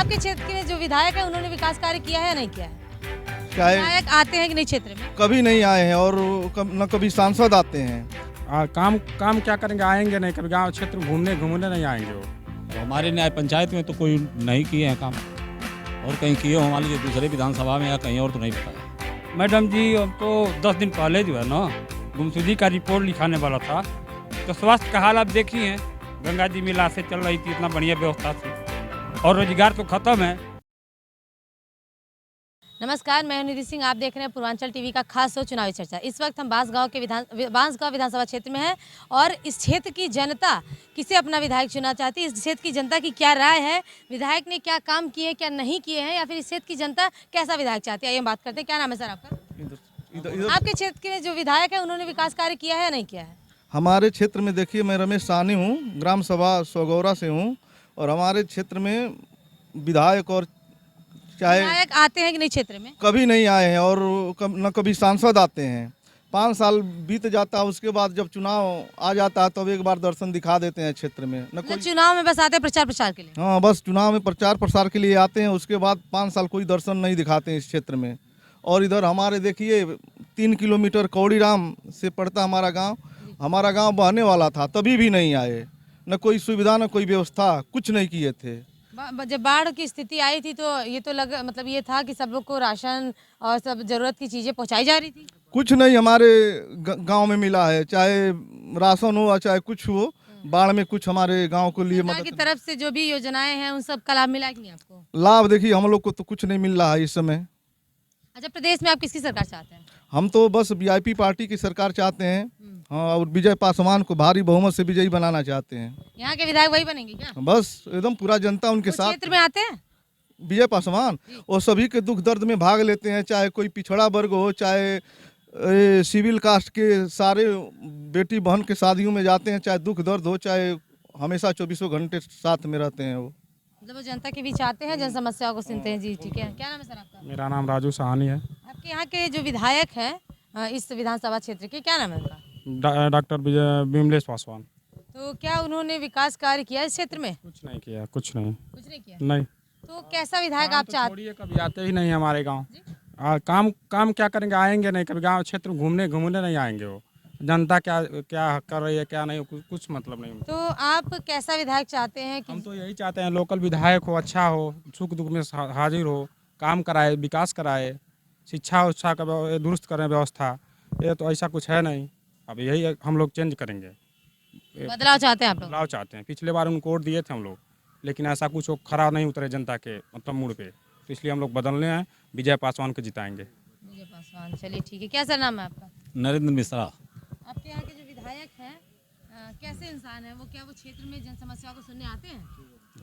आपके क्षेत्र के जो विधायक है उन्होंने विकास कार्य किया है या नहीं किया है? चाहे विधायक आते हैं कि नहीं क्षेत्र में? कभी नहीं आए हैं और न कभी सांसद आते हैं। काम काम क्या करेंगे, आएंगे नहीं, कभी गांव क्षेत्र में घूमने नहीं आएंगे वो। और हमारे न्याय पंचायत में तो कोई नहीं किए हैं काम, और कहीं किए हो मान लीजिए दूसरे विधानसभा में या कहीं और तो नहीं पता है। मैडम जी अब तो 10 दिन पहले जो है ना गुमशुदगी का रिपोर्ट लिखाने वाला था, तो स्वास्थ्य का हाल आप देखिए हैं, गंगा जी में लाशें चल रही थी, इतना बढ़िया व्यवस्था थी, और रोजगार तो खत्म है। नमस्कार, मैं हूं निधि सिंह। आप देख रहे हैं पूर्वांचल टीवी का खास शो चुनावी चर्चा। इस वक्त हम बांसगांव विधानसभा क्षेत्र में हैं और इस क्षेत्र की जनता किसे अपना विधायक चुनना चाहती है, इस क्षेत्र की जनता की क्या राय है, विधायक ने क्या काम किए क्या नहीं किए हैं, या फिर इस क्षेत्र की जनता कैसा विधायक चाहती है, आइए बात करते हैं। क्या नाम है सर आपका? आपके क्षेत्र के जो विधायक है उन्होंने विकास कार्य किया है या नहीं किया है? हमारे क्षेत्र में देखिए, मैं रमेश साहनी हूँ, ग्राम सभा सोगौरा से हूँ, और हमारे क्षेत्र में विधायक और चाहे विधायक आते हैं कि नहीं क्षेत्र में? कभी नहीं आए हैं और न कभी सांसद आते हैं। 5 साल बीत जाता है, उसके बाद जब चुनाव आ जाता है तब एक बार दर्शन दिखा देते हैं क्षेत्र में। न कोई चुनाव में बस आते हैं प्रचार प्रसार के लिए? हाँ, बस चुनाव में प्रचार प्रसार के लिए आते हैं, उसके बाद 5 साल कोई दर्शन नहीं दिखाते हैं इस क्षेत्र में। और इधर हमारे देखिए 3 किलोमीटर कौड़ीराम से पड़ता हमारा गांव बहने वाला था, तभी भी नहीं आए। न कोई सुविधा न कोई व्यवस्था, कुछ नहीं किए थे। जब बाढ़ की स्थिति आई थी तो ये तो मतलब ये था कि सब लोग को राशन और सब जरूरत की चीजें पहुंचाई जा रही थी। कुछ नहीं हमारे गांव में मिला है, चाहे राशन हो चाहे कुछ हो। बाढ़ में कुछ हमारे गांव को लिए सरकार की तरफ से जो भी योजनाएं हैं उन सब का लाभ मिला कि नहीं आपको? लाभ देखिए हम लोग को तो कुछ नहीं मिल रहा है इस समय। अच्छा, प्रदेश में आप किसकी सरकार चाहते हैं? हम तो बस वीआईपी पार्टी की सरकार चाहते हैं। हाँ, और विजय पासवान को भारी बहुमत से विजयी बनाना चाहते हैं। यहाँ के विधायक वही बनेंगे क्या? बस एकदम पूरा जनता उनके साथ। क्षेत्र में आते हैं विजय पासवान, वो सभी के दुख दर्द में भाग लेते हैं, चाहे कोई पिछड़ा वर्ग हो, चाहे सिविल कास्ट के सारे बेटी बहन के शादियों में जाते हैं, चाहे दुख दर्द हो, चाहे हमेशा 24 घंटे साथ में रहते हैं। वो मतलब वो जनता के बीच आते हैं, जन समस्याओं को सुनते हैं। जी ठीक है। क्या नाम है सर आपका? मेरा नाम राजू साहनी है। आपके यहाँ के जो विधायक हैं इस विधानसभा क्षेत्र के, क्या नाम है उनका? डॉक्टर विमलेश पासवान। तो क्या उन्होंने विकास कार्य किया इस क्षेत्र में? कुछ नहीं किया, कुछ नहीं किया। नहीं। तो कैसा विधायक आप चाहते हैं? कभी आते ही नहीं हमारे गांव। काम क्या करेंगे, आएंगे नहीं, कभी गांव क्षेत्र में घूमने नहीं आएंगे वो। जनता क्या क्या कर रही है क्या नहीं, कुछ मतलब नहीं। तो आप कैसा विधायक चाहते हैं कि? हम तो यही चाहते हैं लोकल विधायक हो, अच्छा हो, सुख दुख में हाजिर हो, काम कराए, विकास कराए, शिक्षा उच्छा का दुरुस्त करें व्यवस्था। ये तो ऐसा कुछ है नहीं। अब यही हम लोग चेंज करेंगे, बदलाव चाहते हैं आप लोग? बदलाव चाहते हैं। पिछले बार उनको वोट दिए थे हम लोग, लेकिन ऐसा कुछ वो खरा नहीं उतरे जनता के मतलब मूड पे, तो इसलिए हम लोग बदलने हैं, विजय पासवान को जिताएंगे। विजय पासवान, चलिए ठीक है। क्या सर नाम है आपका? नरेंद्र मिश्रा। आपके यहाँ के जो विधायक हैं कैसे इंसान है वो? क्या वो क्षेत्र में जन समस्याओं को सुनने आते हैं?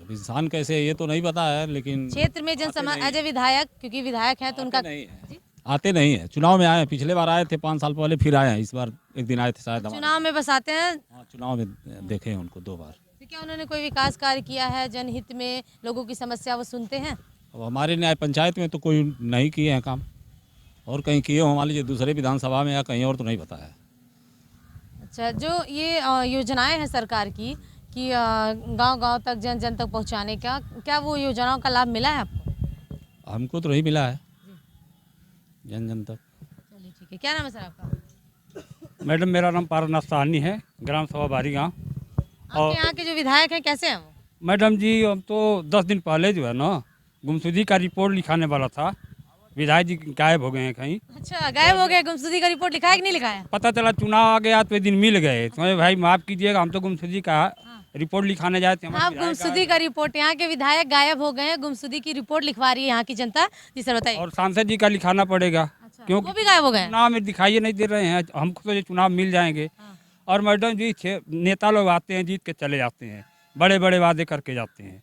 अब इंसान कैसे है ये तो नहीं पता है, लेकिन क्षेत्र में जन समस्या एज ए विधायक, क्योंकि विधायक है तो उनका आते नहीं है। चुनाव में आए हैं, पिछले बार आए थे 5 साल पहले, फिर आए हैं, इस बार एक दिन आए थे शायद। चुनाव में बस आते हैं? हाँ, चुनाव में देखे हैं उनको 2 बार। तो क्या उन्होंने कोई विकास कार्य किया है जनहित में, लोगों की समस्या वो सुनते हैं? अब हमारे न्याय पंचायत में तो कोई नहीं किए हैं काम, और कहीं किए हो मान लीजिए दूसरे विधानसभा में या कहीं और तो नहीं पता है। अच्छा, जो ये योजनाएं हैं सरकार की कि गांव-गांव तक जन जन तक पहुंचाने का, क्या वो योजनाओं का लाभ मिला है आपको? हमको तो नहीं मिला है जन जन तक। चलिए ठीक है। क्या नाम है सर आपका? मैडम मेरा नाम पारनाथ साहनी है, ग्राम सभा बारी गाँव। आपके यहाँ के जो विधायक हैं कैसे हैं वो? मैडम जी अब तो 10 दिन पहले जो है ना गुमशुदगी का रिपोर्ट लिखाने वाला था, विधायक जी गायब हो गए हैं कहीं। अच्छा, गायब हो गए। गुमशुदगी का रिपोर्ट लिखा है कि नहीं लिखा है? पता चला चुनाव आ गया तो ये दिन मिल गए, तो भाई माफ कीजिएगा, हम तो गुमशुदगी का रिपोर्ट लिखाने जाए थे। आप गुमशुदगी का रिपोर्ट, यहाँ के विधायक गायब हो गए हैं, गुमशुदगी की रिपोर्ट लिखवा रही है यहाँ की जनता। जी सर बताइए। और सांसद जी का लिखाना पड़ेगा। अच्छा, क्योंकि वो भी गायब हो गए? चुनाव में दिखाई नहीं दे रहे हैं, हमको तो ये चुनाव मिल जाएंगे। और मैडम जी नेता लोग आते हैं, जीत के चले जाते हैं, बड़े बड़े वादे करके जाते हैं।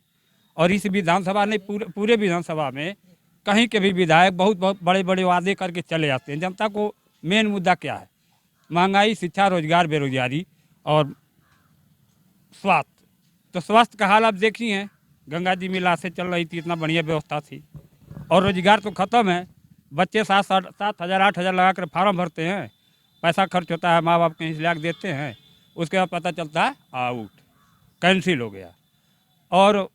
और इस विधानसभा ने पूरे विधानसभा में कहीं के भी विधायक बहुत बड़े बड़े वादे करके चले जाते हैं। जनता को मेन मुद्दा क्या है? महंगाई, शिक्षा, रोजगार, बेरोजगारी और स्वास्थ्य। तो स्वास्थ्य का हाल आप देखिए हैं, गंगा जी में लाशें चल रही थी, इतना बढ़िया व्यवस्था थी, और रोजगार तो खत्म है। बच्चे 7,000 8,000 लगा कर फार्म भरते हैं, पैसा खर्च होता है, माँ बाप कहीं से ला के देते हैं, उसके बाद पता चलता है आउट, कैंसिल हो गया। और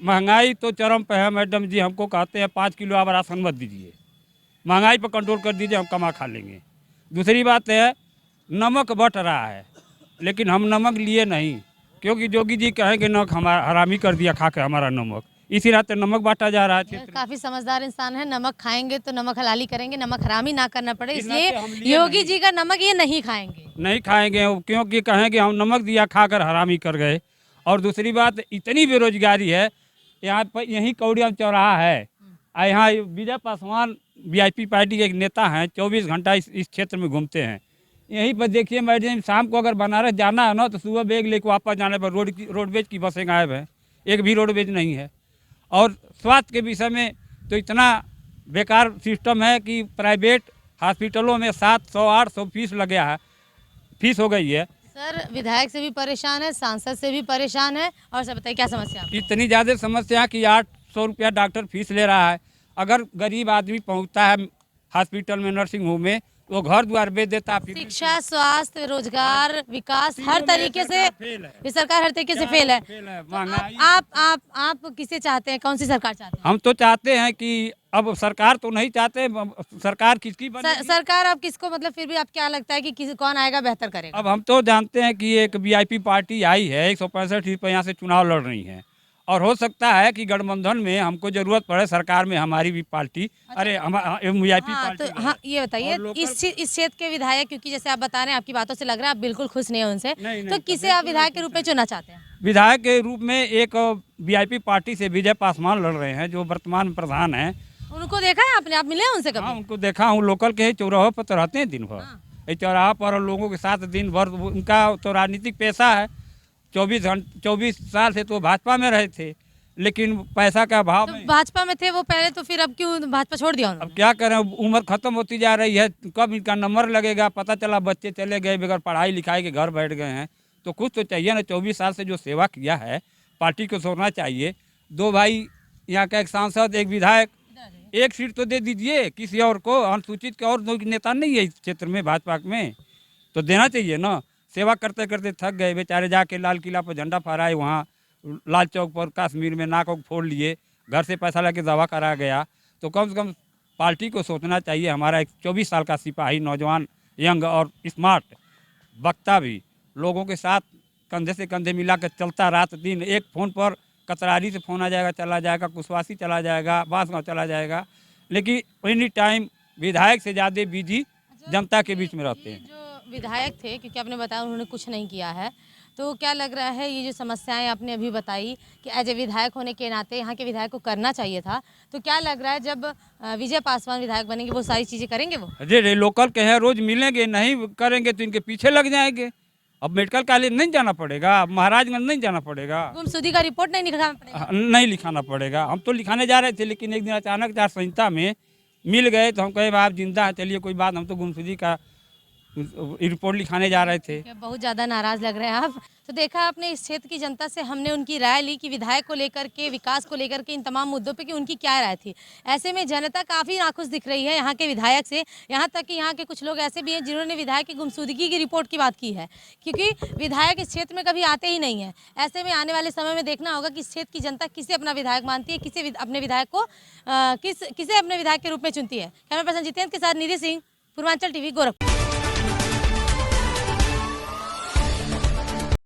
महंगाई तो चरम पे है मैडम जी। हमको कहते हैं 5 किलो आप राशन मत दीजिए, महंगाई पर कंट्रोल कर दीजिए, हम कमा खा लेंगे। दूसरी बात है नमक बढ़ रहा है, लेकिन हम नमक लिए नहीं, क्योंकि जोगी जी कहेंगे नमक हमारा हरामी कर दिया खा के हमारा नमक, इसी रात नमक बांटा जा रहा है क्षेत्र में। काफी समझदार इंसान है, नमक खाएंगे तो नमक हलाली करेंगे, नमक हरामी ना करना पड़े, इस नाते हम इसलिए लिए योगी नहीं। जी का नमक ये नहीं खाएंगे। नहीं खाएंगे क्योंकि कहेंगे हम नमक दिया खाकर हरामी कर गए। और दूसरी बात इतनी बेरोजगारी है यहाँ पर, यहीं कौड़िया चौराहा है, यहाँ विजय पासवान वीआईपी पार्टी के एक नेता हैं, 24 घंटा इस क्षेत्र में घूमते हैं। यहीं पर देखिए मैडम, शाम को अगर बनारस जाना है ना तो सुबह बैग लेकर वापस जाने पर रोडवेज की बसें गायब हैं, एक भी रोडवेज नहीं है। और स्वास्थ्य के विषय में तो इतना बेकार सिस्टम है कि प्राइवेट हॉस्पिटलों में 700-800 फीस लग गया है, फीस हो गई है। सर विधायक से भी परेशान है, सांसद से भी परेशान है, और सब बताइए क्या समस्या है? इतनी ज़्यादा समस्या कि 800 रुपया डॉक्टर फीस ले रहा है। अगर गरीब आदमी पहुंचता है हॉस्पिटल में, नर्सिंग होम में, वो घर द्वार बेच देता है। शिक्षा, स्वास्थ्य, रोजगार, विकास हर तरीके से ये सरकार हर तरीके से फेल है। महंगाई। आप किसे चाहते हैं, कौन सी सरकार चाहते हैं? हम तो चाहते हैं कि अब सरकार तो नहीं चाहते, सरकार किसकी बनेगी? सरकार अब किसको, मतलब फिर भी आप क्या लगता है कि कौन आएगा बेहतर करेगा? अब हम तो जानते हैं कि एक वीआईपी पार्टी आई है, 165 सीट पर यहाँ से चुनाव लड़ रही है, और हो सकता है कि गठबंधन में हमको जरूरत पड़े सरकार में हमारी भी पार्टी। अरे हम वीआईपी पार्टी तो हाँ ये बताइए, इस क्षेत्र के विधायक, क्योंकि जैसे आप बता रहे हैं आपकी बातों से लग रहा है आप बिल्कुल खुश नहीं हैं उनसे, तो किसे आप विधायक के रूप में चुनना चाहते हैं? विधायक के रूप में एक वीआईपी पार्टी से विजय पासवान लड़ रहे हैं, जो वर्तमान प्रधान हैं। उनको देखा है आपने? आप मिले हैं उनसे कभी? हाँ, उनको देखा हूँ, लोकल के चौराहों पर तो रहते हैं दिन भर, इस चौराहा पर लोगों के साथ दिन भर। उनका तो राजनीतिक पेशा है, 24 साल से तो भाजपा में रहे थे, लेकिन पैसा का अभाव तो में भाजपा में थे वो पहले, तो फिर अब क्यों भाजपा छोड़ दिया उन्होंने? अब क्या करें, उम्र खत्म होती जा रही है, कब इनका नंबर लगेगा पता चला बच्चे चले गए, बगैर पढ़ाई लिखाई के घर बैठ गए हैं। तो कुछ तो चाहिए ना, 24 साल से जो सेवा किया है पार्टी को सोचना चाहिए। 2 भाई यहाँ का, एक सांसद एक विधायक, एक सीट तो दे दीजिए किसी और को, अनुसूचित के और नेता नहीं है इस क्षेत्र में भाजपा में, तो देना चाहिए ना। सेवा करते करते थक गए बेचारे, जाके लाल किला पर झंडा फहराए, वहाँ लाल चौक पर कश्मीर में नाक फोड़ लिए, घर से पैसा लेके दवा करा गया। तो कम से कम पार्टी को सोचना चाहिए। हमारा एक 24 साल का सिपाही, नौजवान, यंग और स्मार्ट वक्ता भी लोगों के साथ कंधे से कंधे मिला कर चलता रात दिन। एक फ़ोन पर कतरारी से फ़ोन आ जाएगा, चला जाएगा, कुशवासी चला जाएगा, बांसगांव चला जाएगा, लेकिन एनी टाइम विधायक से ज़्यादा बिजी जनता के बीच में रहते हैं। जो विधायक थे, क्योंकि आपने बताया उन्होंने कुछ नहीं किया है, तो क्या लग रहा है ये जो समस्याएं आपने अभी बताई कि एज ए विधायक होने के नाते यहाँ के विधायक को करना चाहिए था, तो क्या लग रहा है जब विजय पासवान विधायक बनेंगे वो सारी चीज़ें करेंगे? वो अरे लोकल के हैं, रोज मिलेंगे, नहीं करेंगे तो इनके पीछे लग जाएंगे। अब मेडिकल कॉलेज नहीं जाना पड़ेगा, महाराजगंज नहीं जाना पड़ेगा, गुमशुदगी का रिपोर्ट नहीं लिखाना पड़ेगा? नहीं लिखाना पड़ेगा। हम तो लिखाने जा रहे थे, लेकिन एक दिन अचानक आचार संहिता में मिल गए, तो हम कहे भाई आप जिंदा हैं, चलिए कोई बात, हम तो गुमशुदगी का रिपोर्ट लिखाने जा रहे थे। बहुत ज़्यादा नाराज़ लग रहे हैं आप। तो देखा आपने इस क्षेत्र की जनता से, हमने उनकी राय ली कि विधायक को लेकर के, विकास को लेकर के, इन तमाम मुद्दों पे कि उनकी क्या राय थी। ऐसे में जनता काफ़ी नाखुश दिख रही है यहाँ के विधायक से, यहाँ तक कि यहाँ के कुछ लोग ऐसे भी हैं जिन्होंने विधायक की गुमशुदगी की रिपोर्ट की बात की है, क्योंकि विधायक इस क्षेत्र में कभी आते ही नहीं है। ऐसे में आने वाले समय में देखना होगा कि इस क्षेत्र की जनता किसे अपना विधायक मानती है, किसे अपने विधायक को किसे अपने विधायक के रूप में चुनती है। कैमरा पर्सन जितेंद्र के साथ निधि सिंह, पूर्वांचल टीवी, गोरखपुर।